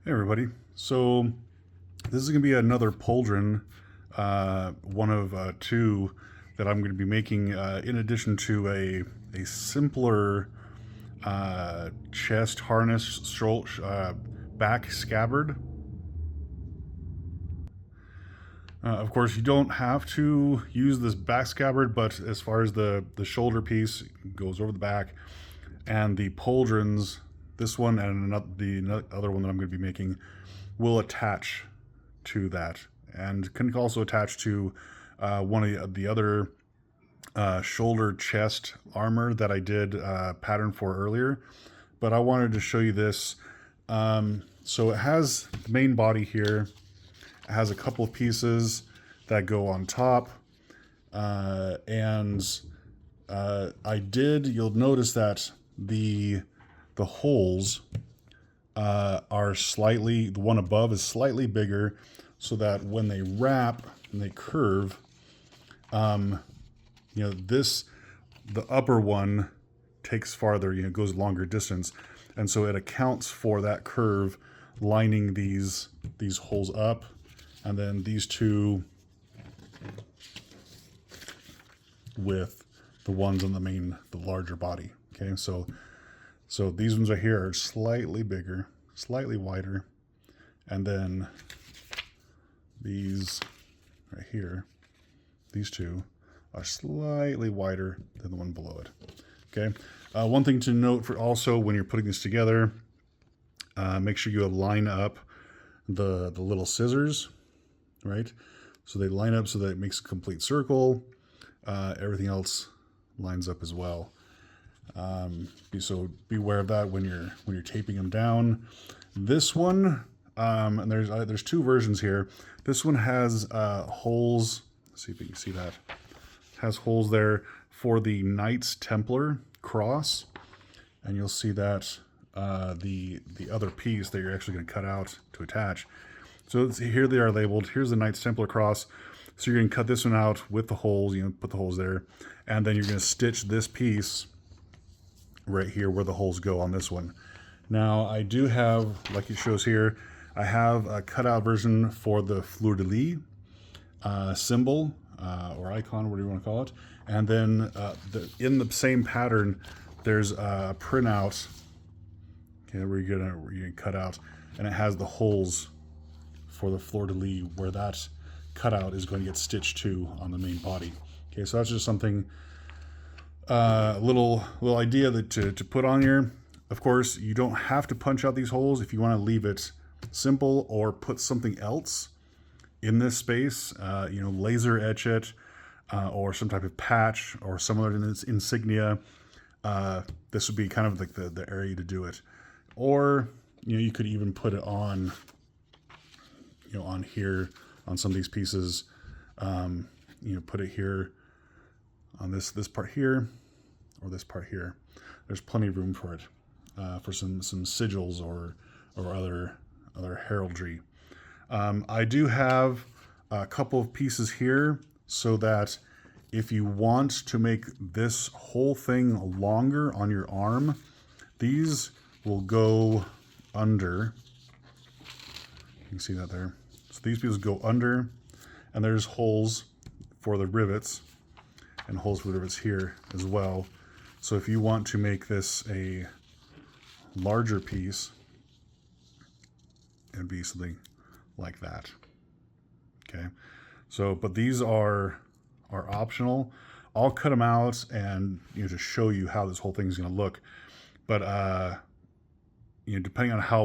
Hey everybody, so this is going to be another Pauldron, one of two that I'm going to be making in addition to a simpler chest harness back scabbard. Of course, you don't have to use this back scabbard, but as far as the shoulder piece goes over the back, and the Pauldrons, this one and the other one that I'm going to be making, will attach to that, and can also attach to one of the other shoulder chest armor that I did pattern for earlier. But I wanted to show you this. So it has the main body here. It has a couple of pieces that go on top, and you'll notice that the holes are slightly, the one above is slightly bigger, so that when they wrap and they curve, the upper one takes farther, goes longer distance, and so it accounts for that curve lining these holes up, and then these two with the ones on the larger body. Okay, so these ones right here are slightly bigger, slightly wider, and then these right here, these two, are slightly wider than the one below it. Okay, one thing to note for also when you're putting this together, make sure you line up the little scissors, right? So they line up so that it makes a complete circle. Everything else lines up as well. So be aware of that when you're taping them down. This one, and there's two versions here. This one has holes. Let's see if you can see that. It has holes there for the Knight's Templar cross, and you'll see that the other piece that you're actually going to cut out to attach. So here they are labeled. Here's the Knight's Templar cross. So you're going to cut this one out with the holes. Put the holes there, and then you're going to stitch this piece right here where the holes go on this one. Now I do have, like it shows here, I have a cutout version for the fleur-de-lis symbol or icon, whatever you want to call it. And then in the same pattern, there's a printout, okay, where you're gonna cut out, and it has the holes for the fleur-de-lis where that cutout is going to get stitched to on the main body. Okay, so that's just something, little idea that to put on here. Of course, you don't have to punch out these holes if you want to leave it simple or put something else in this space. Laser etch it, or some type of patch or some other insignia. This would be kind of like the area to do it. Or you could even put it on, on here on some of these pieces. Put it here on this part here, or this part here. There's plenty of room for it, for some sigils or other heraldry. I do have a couple of pieces here so that if you want to make this whole thing longer on your arm, these will go under. You can see that there. So these pieces go under, and there's holes for the rivets, and holes for the rivets here as well. So if you want to make this a larger piece, it'd be something like that. Okay, so but these are optional. I'll cut them out and to show you how this whole thing is going to look. But depending on how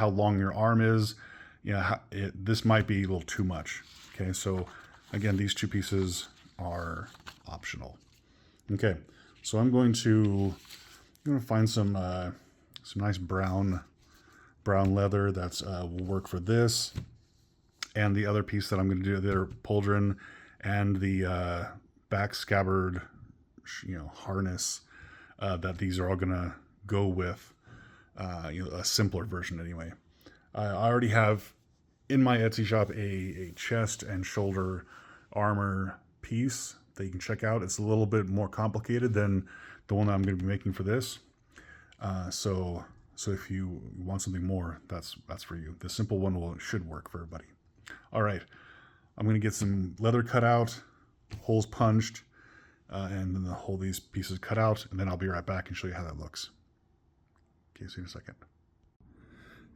long your arm is, this might be a little too much. Okay, so again, these two pieces are optional. Okay, so I'm going to find some nice brown leather that's will work for this, and the other piece that I'm going to do, the Pauldron and the back scabbard, harness, that these are all going to go with, a simpler version anyway. I already have in my Etsy shop a chest and shoulder armor piece that you can check out. It's a little bit more complicated than the one that I'm going to be making for this. So So if you want something more, that's for you. The simple one should work for everybody. All right, I'm going to get some leather cut out, holes punched, and then the these pieces cut out, and then I'll be right back and show you how that looks. Okay, see you in a second.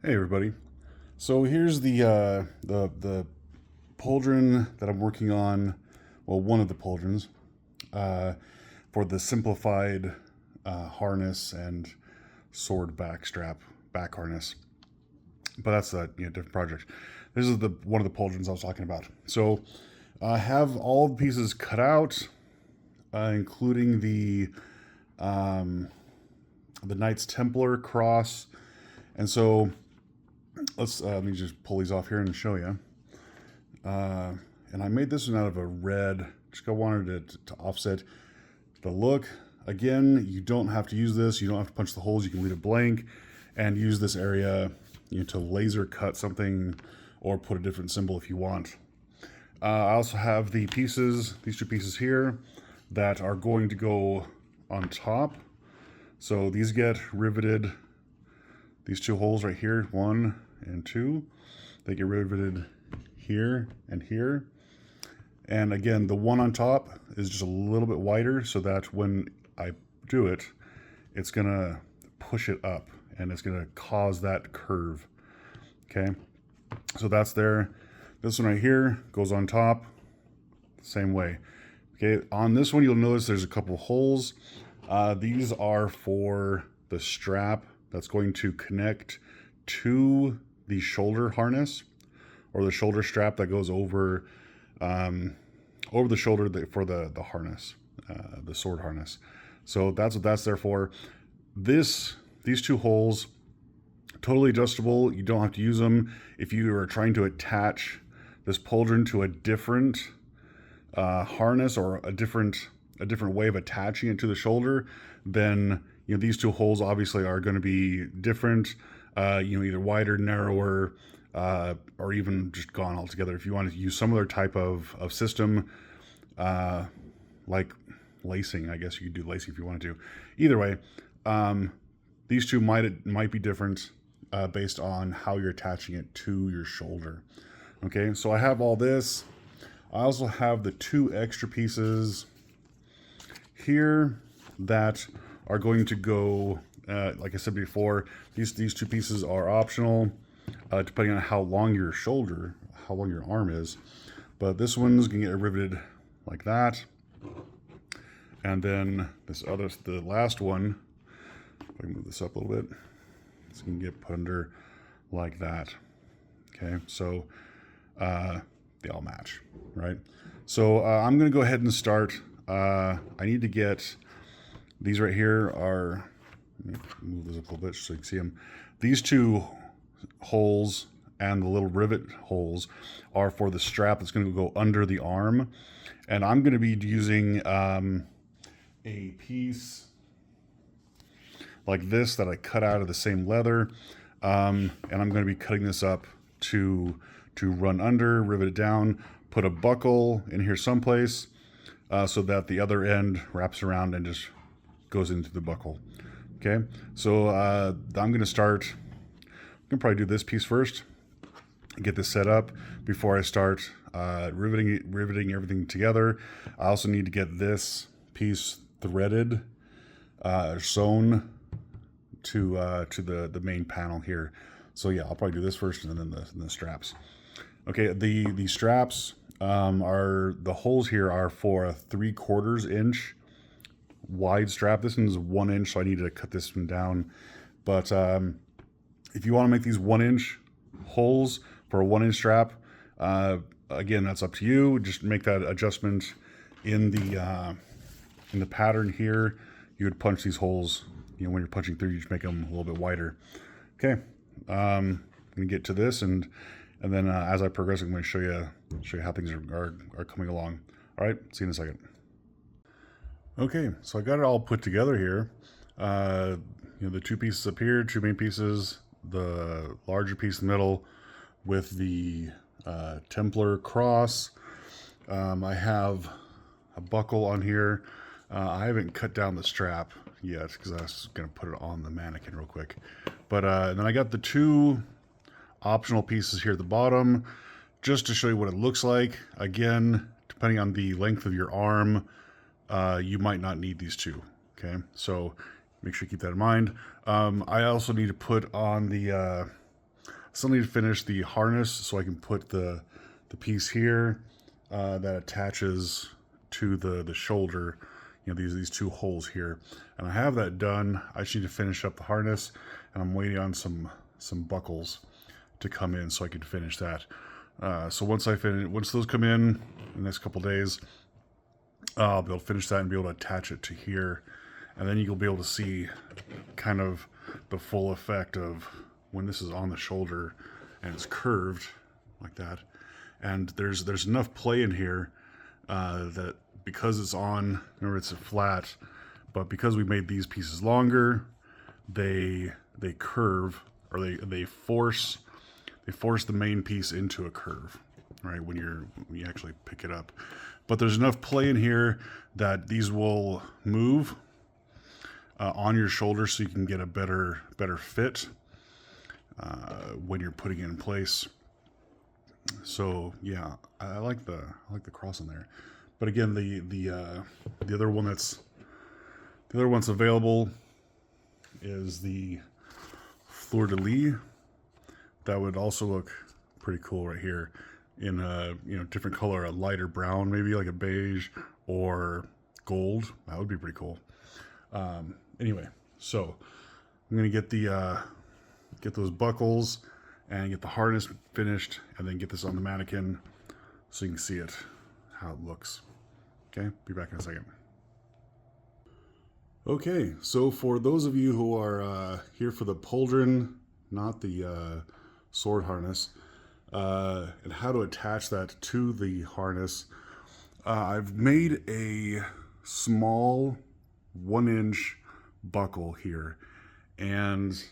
Hey everybody. So here's the pauldron that I'm working on. Well, one of the pauldrons for the simplified harness and sword back harness. But that's a different project. This is one of the pauldrons I was talking about. So I have all the pieces cut out, including the Knights Templar cross. And so let me just pull these off here and show you. And I made this one out of a red, just I wanted it to offset the look. Again, you don't have to use this. You don't have to punch the holes. You can leave it blank and use this area to laser cut something or put a different symbol if you want. I also have the pieces, these two pieces here, that are going to go on top. So these get riveted, these two holes right here, 1 and 2, they get riveted here and here. And again, the one on top is just a little bit wider so that when I do it, it's gonna push it up and it's gonna cause that curve. Okay, so that's there. This one right here goes on top, same way. Okay, on this one you'll notice there's a couple holes. These are for the strap that's going to connect to the shoulder harness, or the shoulder strap that goes over the shoulder for the harness, the sword harness. So that's what that's there for. These two holes, totally adjustable. You don't have to use them. If you are trying to attach this pauldron to a different harness or a different way of attaching it to the shoulder, then these two holes obviously are going to be different. Either wider, narrower, or even just gone altogether. If you want to use some other type of system, like lacing, I guess you could do lacing if you wanted to. Either way, these two might be different based on how you're attaching it to your shoulder. Okay, so I have all this. I also have the 2 extra pieces here that are going to go, like I said before, these 2 pieces are optional, depending on how long your arm is. But this one's gonna get riveted like that. And then the last one, if I can move this up a little bit, it's gonna get put under like that. Okay, so they all match, right? So I'm gonna go ahead and start. I need to get these right here are, let me move this up a little bit so you can see them. These 2 holes and the little rivet holes are for the strap that's going to go under the arm. And I'm going to be using a piece like this that I cut out of the same leather. And I'm going to be cutting this up to run under, rivet it down, put a buckle in here someplace so that the other end wraps around and just goes into the buckle. Okay, so I'm going to start. I'm going to probably do this piece first, get this set up before I start riveting everything together. I also need to get this piece threaded, sewn to the main panel here. So yeah, I'll probably do this first and then the straps. Okay, the straps the holes here are for a 3/4 inch wide strap. This one's 1 inch, so I need to cut this one down. But if you want to make these 1 inch holes for a 1 inch strap, again, that's up to you. Just make that adjustment in the pattern here. You would punch these holes, when you're punching through, you just make them a little bit wider. Okay, I'm gonna get to this, and then as I progress, I'm going to show you how things are coming along. All right, see you in a second. Okay, so I got it all put together here. The 2 pieces up here, 2 main pieces, the larger piece in the middle with the Templar cross. I have a buckle on here. I haven't cut down the strap yet because I was going to put it on the mannequin real quick. But then I got the 2 optional pieces here at the bottom just to show you what it looks like. Again, depending on the length of your arm, you might not need these 2. Okay, so make sure you keep that in mind. I also need to put on the, still need to finish the harness so I can put the piece here that attaches to the shoulder. You know, these 2 holes here, and I have that done. I just need to finish up the harness, and I'm waiting on some buckles to come in so I can finish that. So once those come in the next couple days, I'll be able to finish that and be able to attach it to here, and then you'll be able to see kind of the full effect of when this is on the shoulder and it's curved like that. And there's enough play in here that because it's on, remember it's flat, but because we made these pieces longer, they curve, or they force the main piece into a curve, right? When you actually pick it up. But there's enough play in here that these will move on your shoulder, so you can get a better fit when you're putting it in place. So yeah, I like the cross in there. But again, the other one that's available is the fleur de lis. That would also look pretty cool right here in a different color, a lighter brown, maybe like a beige or gold. That would be pretty cool. Anyway, so I'm gonna get those buckles and get the harness finished, and then get this on the mannequin so you can see it, how it looks. Okay, be back in a second. Okay, so for those of you who are here for the pauldron, not the sword harness, and how to attach that to the harness, I've made a small 1-inch buckle here, and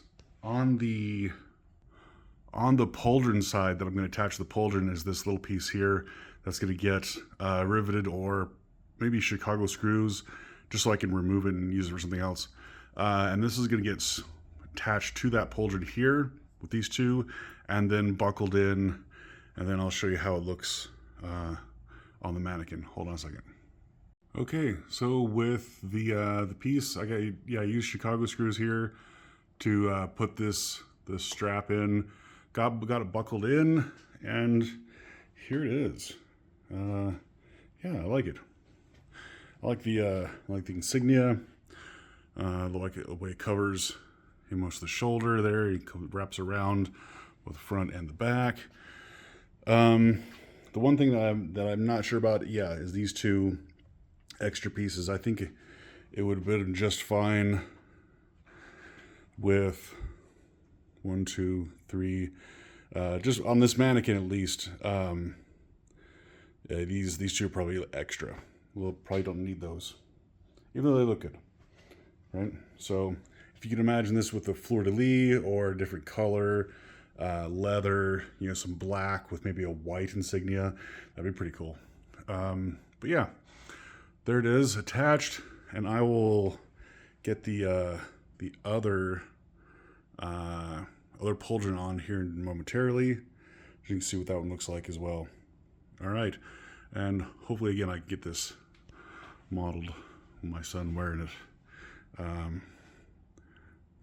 on the pauldron side that I'm going to attach to the pauldron is this little piece here that's going to get riveted, or maybe Chicago screws, just so I can remove it and use it for something else. And this is going to get attached to that pauldron here with these 2, and then buckled in, and then I'll show you how it looks on the mannequin. Hold on a second. Okay, so with the piece, I used Chicago screws here to put this strap in. Got it buckled in, and here it is. Yeah, I like it. I like the insignia. I like the way it covers most of the shoulder there. It wraps around with the front and the back. The one thing that I'm not sure about, is these 2 extra pieces. I think it would have been just fine with 1, 2, 3. Just on this mannequin, at least. These 2 are probably extra. We'll probably don't need those, even though they look good, right? So if you can imagine this with a fleur de lis or a different color, leather, some black with maybe a white insignia, that'd be pretty cool. But yeah, there it is, attached, and I will get the other pauldron on here momentarily, so you can see what that one looks like as well. All right, and hopefully again I can get this modeled with my son wearing it.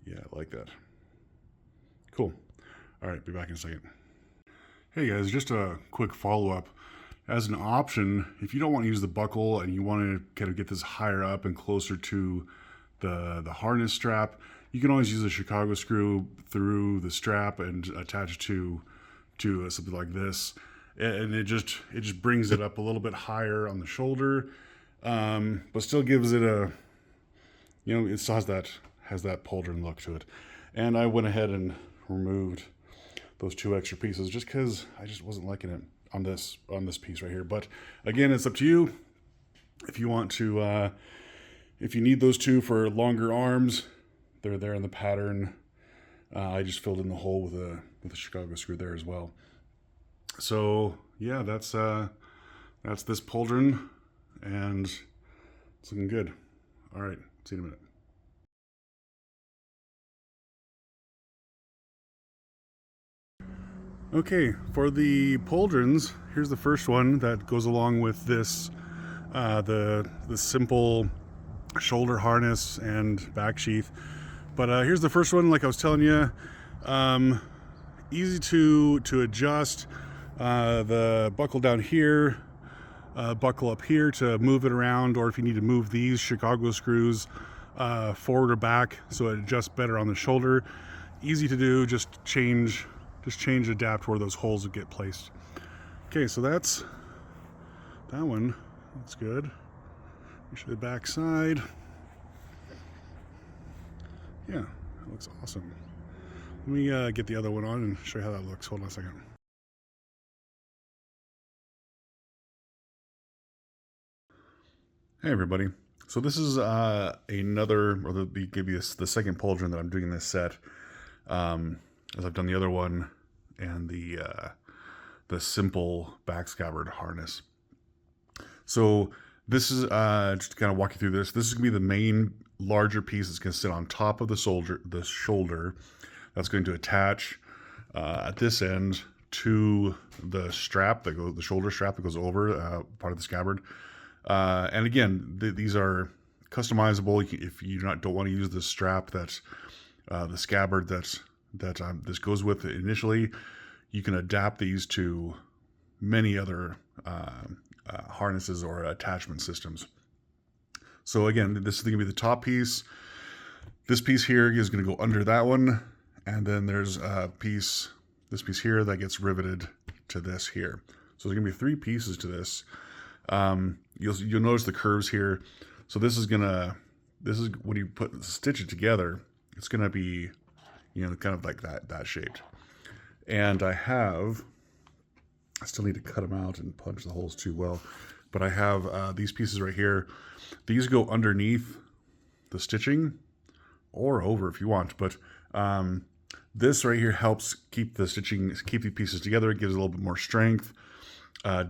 Yeah, I like that. Cool. All right, be back in a second. Hey guys, just a quick follow-up. As an option, if you don't want to use the buckle and you want to kind of get this higher up and closer to the harness strap, you can always use a Chicago screw through the strap and attach it to something like this, and it just brings it up a little bit higher on the shoulder, but still gives it a, it still has that pauldron look to it. And I went ahead and removed those 2 extra pieces just because I just wasn't liking it on this piece right here. But again, it's up to you. If you want to, if you need those 2 for longer arms, they're there in the pattern. I just filled in the hole with a Chicago screw there as well. So yeah, that's this pauldron, and it's looking good. All right, see you in a minute. Okay, for the pauldrons, here's the first one that goes along with this, the simple shoulder harness and back sheath. But here's the first one, like I was telling you, easy to adjust. The buckle down here, buckle up here to move it around, or if you need to move these Chicago screws forward or back so it adjusts better on the shoulder. Easy to do, just change, adapt where those holes would get placed. Okay, so that's that one. That's good. You show the back side. Yeah, that looks awesome. Let me get the other one on and show you how that looks. Hold on a second. Hey everybody. So this is another, or the second pauldron that I'm doing in this set. As I've done the other one and the simple back scabbard harness. So this is just to kind of walk you through this. This is gonna be the main larger piece that's gonna sit on top of the shoulder. That's going to attach at this end to the strap that goes, the shoulder strap that goes over part of the scabbard. And again, these are customizable. If you don't want to use the strap that's the scabbard that this goes with initially, you can adapt these to many other harnesses or attachment systems. So again, this is going to be the top piece. This piece here is going to go under that one, and then there's this piece here that gets riveted to this here. So there's going to be 3 pieces to this. You'll notice the curves here. So this is when you stitch it together, it's gonna be, kind of like that shaped. And I still need to cut them out and punch the holes too well, but I have these pieces right here. These go underneath the stitching or over if you want, but this right here helps keep the pieces together. It gives a little bit more strength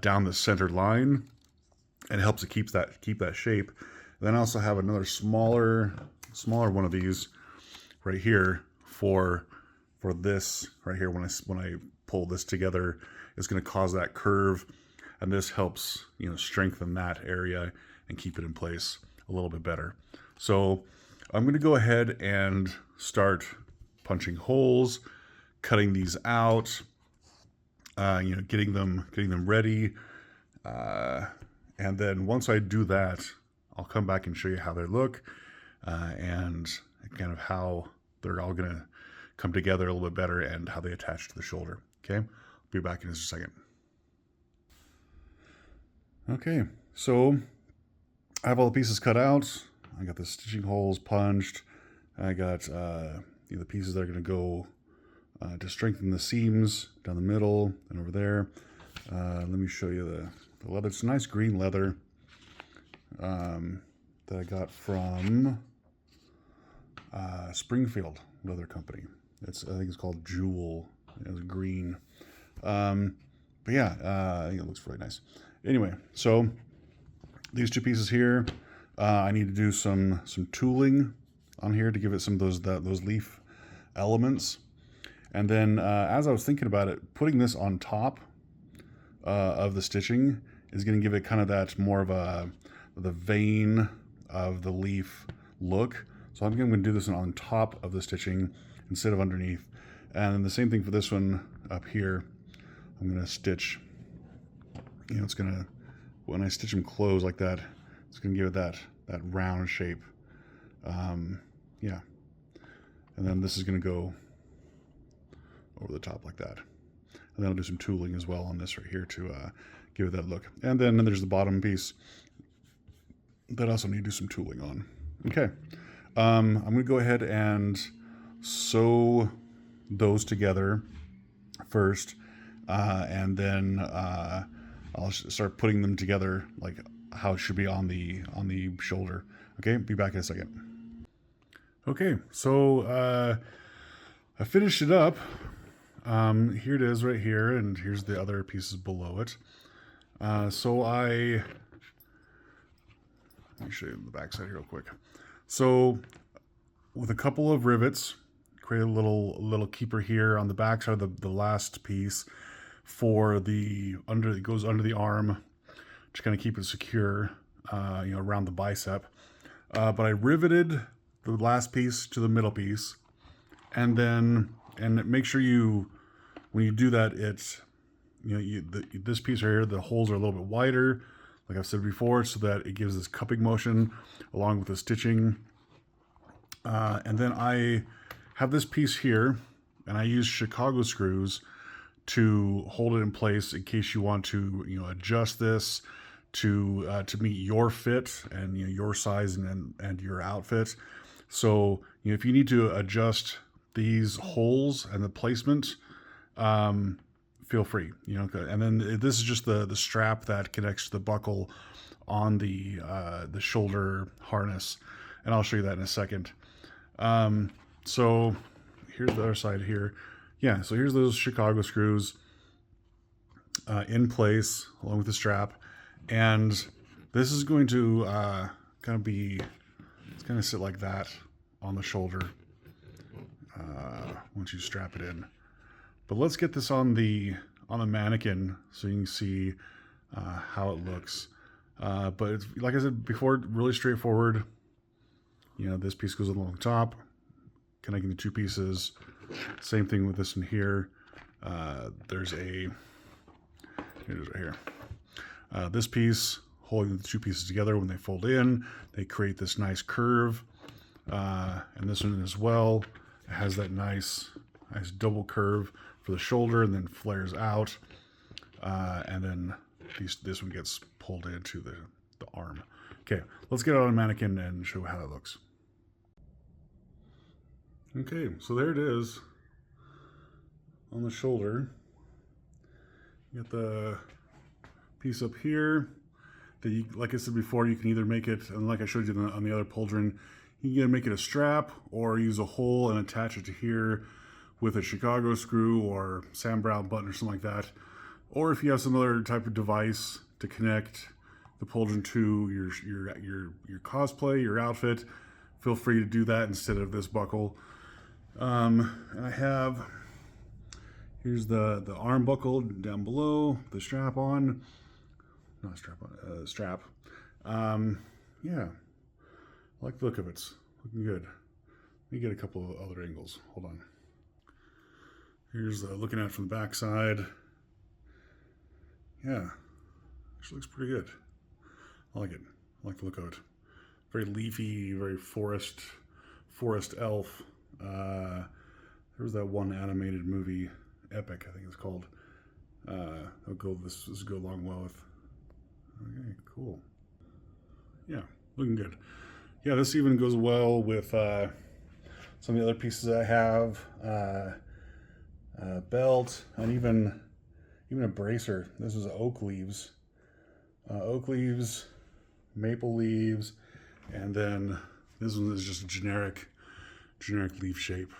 down the center line, and it helps to keep that shape. And then I also have another smaller one of these right here for this right here. When I pull this together, it's going to cause that curve, and this helps strengthen that area and keep it in place a little bit better. So I'm going to go ahead and start punching holes, cutting these out, getting them ready. And then once I do that, I'll come back and show you how they look and kind of how they're all going to come together a little bit better and how they attach to the shoulder. Okay, I'll be back in just a second. Okay, so I have all the pieces cut out. I got the stitching holes punched. I got the pieces that are going to go to strengthen the seams down the middle and over there. Let me show you the leather. It's a nice green leather that I got from Springfield Leather Company. I think it's called Jewel. It was green. But yeah, I think it looks really nice. Anyway, so these 2 pieces here, I need to do some tooling on here to give it some of those leaf elements. And then as I was thinking about it, putting this on top of the stitching is going to give it kind of that more of the vein of the leaf look. So I'm going to do this on top of the stitching instead of underneath. And then the same thing for this one up here. I'm going to stitch, it's going to, when I stitch them closed like that, it's going to give it that round shape. Yeah. And then this is going to go over the top like that. And then I'll do some tooling as well on this right here to give it that look. And then there's the bottom piece that I also need to do some tooling on. Okay, I'm going to go ahead and sew those together first, and then I'll start putting them together like how it should be on the shoulder. Okay, be back in a second. Okay, so I finished it up. Here it is right here, and here's the other pieces below it. So let me show you the back side here real quick. So with a couple of rivets, create a little keeper here on the back side of the last piece for the it goes under the arm to kind of keep it secure, around the bicep. But I riveted the last piece to the middle piece, and make sure when you do that, this piece right here, the holes are a little bit wider, like I've said before, so that it gives this cupping motion along with the stitching. And then I have this piece here, and I use Chicago screws to hold it in place in case you want to, adjust this to meet your fit and your size and your outfit. So if you need to adjust these holes and the placement, feel free. And then this is just the strap that connects to the buckle on the shoulder harness, and I'll show you that in a second. So here's the other side here. Yeah, so here's those Chicago screws in place along with the strap, and this is going to it's going to sit like that on the shoulder once you strap it in. But let's get this on the mannequin so you can see how it looks. But it's, like I said before, really straightforward. This piece goes along top, connecting the two pieces. Same thing with this one here. Here's right here. This piece holding the two pieces together. When they fold in, they create this nice curve. And this one as well, it has that nice double curve for the shoulder, and then flares out. And then this one gets pulled into the arm. Okay, let's get it on a mannequin and show how it looks. Okay, so there it is on the shoulder. You get the piece up here that you, like I said before, you can either make it, and like I showed you on the other pauldron, you can either make it a strap or use a hole and attach it to here with a Chicago screw or Sam Brown button or something like that. Or if you have some other type of device to connect the pauldron to your cosplay, your outfit, feel free to do that instead of this buckle. And I have, here's the arm buckle down below, the strap on, not strap on, strap. Yeah, I like the look of it. It's looking good. Let me get a couple of other angles. Hold on. Here's looking at it from the back side. Yeah, actually looks pretty good. I like it. I like the look of it. Very leafy, very forest elf. There was that one animated movie, Epic, I think it's called. This will go along well with. Okay, cool. Yeah, looking good. Yeah, this even goes well with some of the other pieces I have. Belt, and even a bracer. This is oak leaves, maple leaves, and then this one is just a generic leaf shape.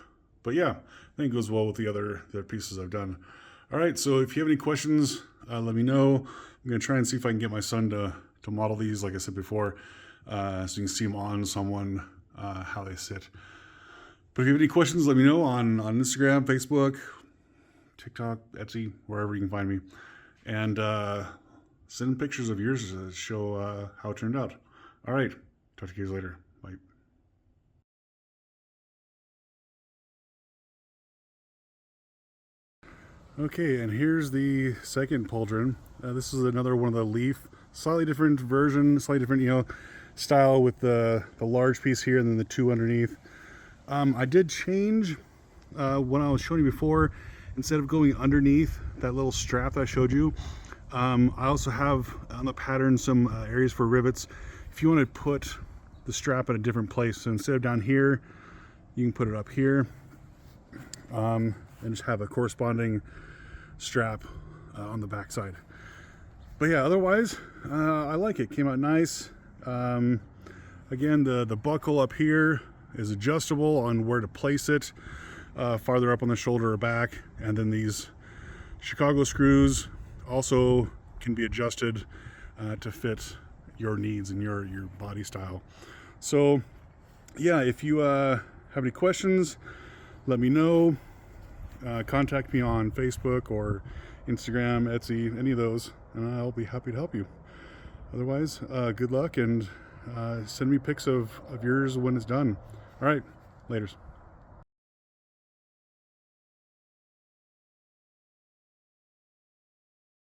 But yeah, I think it goes well with the other pieces I've done. All right, so if you have any questions, let me know. I'm gonna try and see if I can get my son to model these, like I said before, so you can see them on someone, how they sit. But if you have any questions, let me know on Instagram, Facebook, TikTok, Etsy, wherever you can find me. And send pictures of yours to show how it turned out. All right, talk to you guys later. Bye. Okay, and here's the second pauldron. This is another one of the leaf, slightly different version, slightly different, style with the large piece here and then the two underneath. I did change when I was showing you before. Instead of going underneath that little strap that I showed you, I also have on the pattern some areas for rivets. If you want to put the strap at a different place, so instead of down here, you can put it up here, and just have a corresponding strap on the back side. But yeah, otherwise, I like it. Came out nice. Again, the buckle up here is adjustable on where to place it, farther up on the shoulder or back, and then these Chicago screws also can be adjusted to fit your needs and your body style. So yeah, if you have any questions, let me know. Contact me on Facebook or Instagram, Etsy, any of those, and I'll be happy to help you. Otherwise, good luck, and send me pics of yours when it's done. All right, laters.